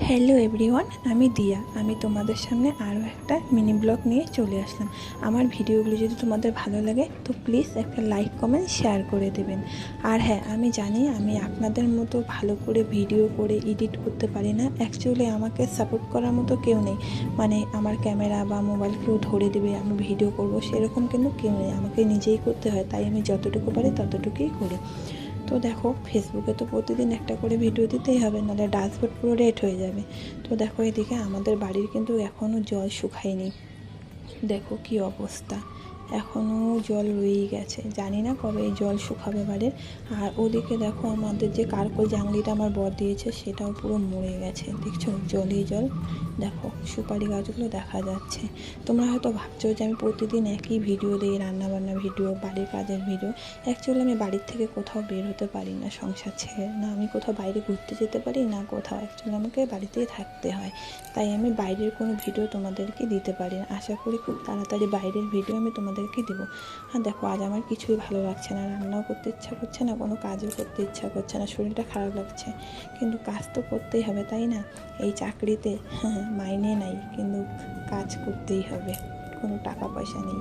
Hello everyone, আমি দিয়া। আমি তোমাদের সামনে আরও একটা মিনি ব্লগ নিয়ে চলে আসলাম। আমার ভিডিওগুলো যদি তোমাদের ভালো লাগে তো প্লিজ একটা লাইক কমেন্ট শেয়ার করে দেবেন। আর হ্যাঁ, আমি জানি আমি আপনাদের মতো ভালো করে ভিডিও করে এডিট করতে পারি না। অ্যাকচুয়ালি আমাকে সাপোর্ট করার মতো কেউ নেই, মানে আমার ক্যামেরা বা মোবাইল কেউ ধরে দেবে আমি ভিডিও করব সেরকম কিন্তু কেউ নেই, আমাকে নিজেই করতে হয়। তাই আমি যতটুকু পারি ততটুকুই করি। তো দেখো, ফেসবুকে তো প্রতিদিন একটা করে ভিডিও দিতেই হবে, নাহলে ডাসবোর্ড পুরো রেড হয়ে যাবে। তো দেখো, এদিকে আমাদের বাড়ির কিন্তু এখনও জল শুকায়নি। দেখো কি অবস্থা, এখনও জল রয়েই গেছে। জানি না কবে এই জল শুকাবে বাড়ির। আর ওদিকে দেখো, আমাদের যে কারকল জাংলিটা আমার বর দিয়েছে সেটাও পুরো মরে গেছে। দেখছো, জলই জল। দেখো সুপারি গাছগুলো দেখা যাচ্ছে। তোমরা হয়তো ভাবছো যে আমি প্রতিদিন একই ভিডিও দিই, রান্নাবান্না ভিডিও, বাড়ির কাজের ভিডিও। অ্যাকচুয়ালি আমি বাড়ির থেকে কোথাও বের হতে পারি না সংসার ছেড়ে, না আমি কোথাও বাইরে ঘুরতে যেতে পারি না কোথাও। অ্যাকচুয়ালি আমাকে বাড়িতেই থাকতে হয়, তাই আমি বাইরের কোনো ভিডিও তোমাদেরকে দিতে পারি না। আশা করি খুব তাড়াতাড়ি বাইরের ভিডিও আমি তোমাদেরকে দেবো। আর দেখো, আজ আমার কিছুই ভালো লাগছে না, রান্নাও করতে ইচ্ছা করছে না, কোনো কাজও করতে ইচ্ছা করছে না, শরীরটা খারাপ লাগছে। কিন্তু কাজ তো করতেই হবে, তাই না? এই চাকরিতে মাইনে নাই, কিন্তু কাজ করতেই হবে, কোনো টাকা পয়সা নেই।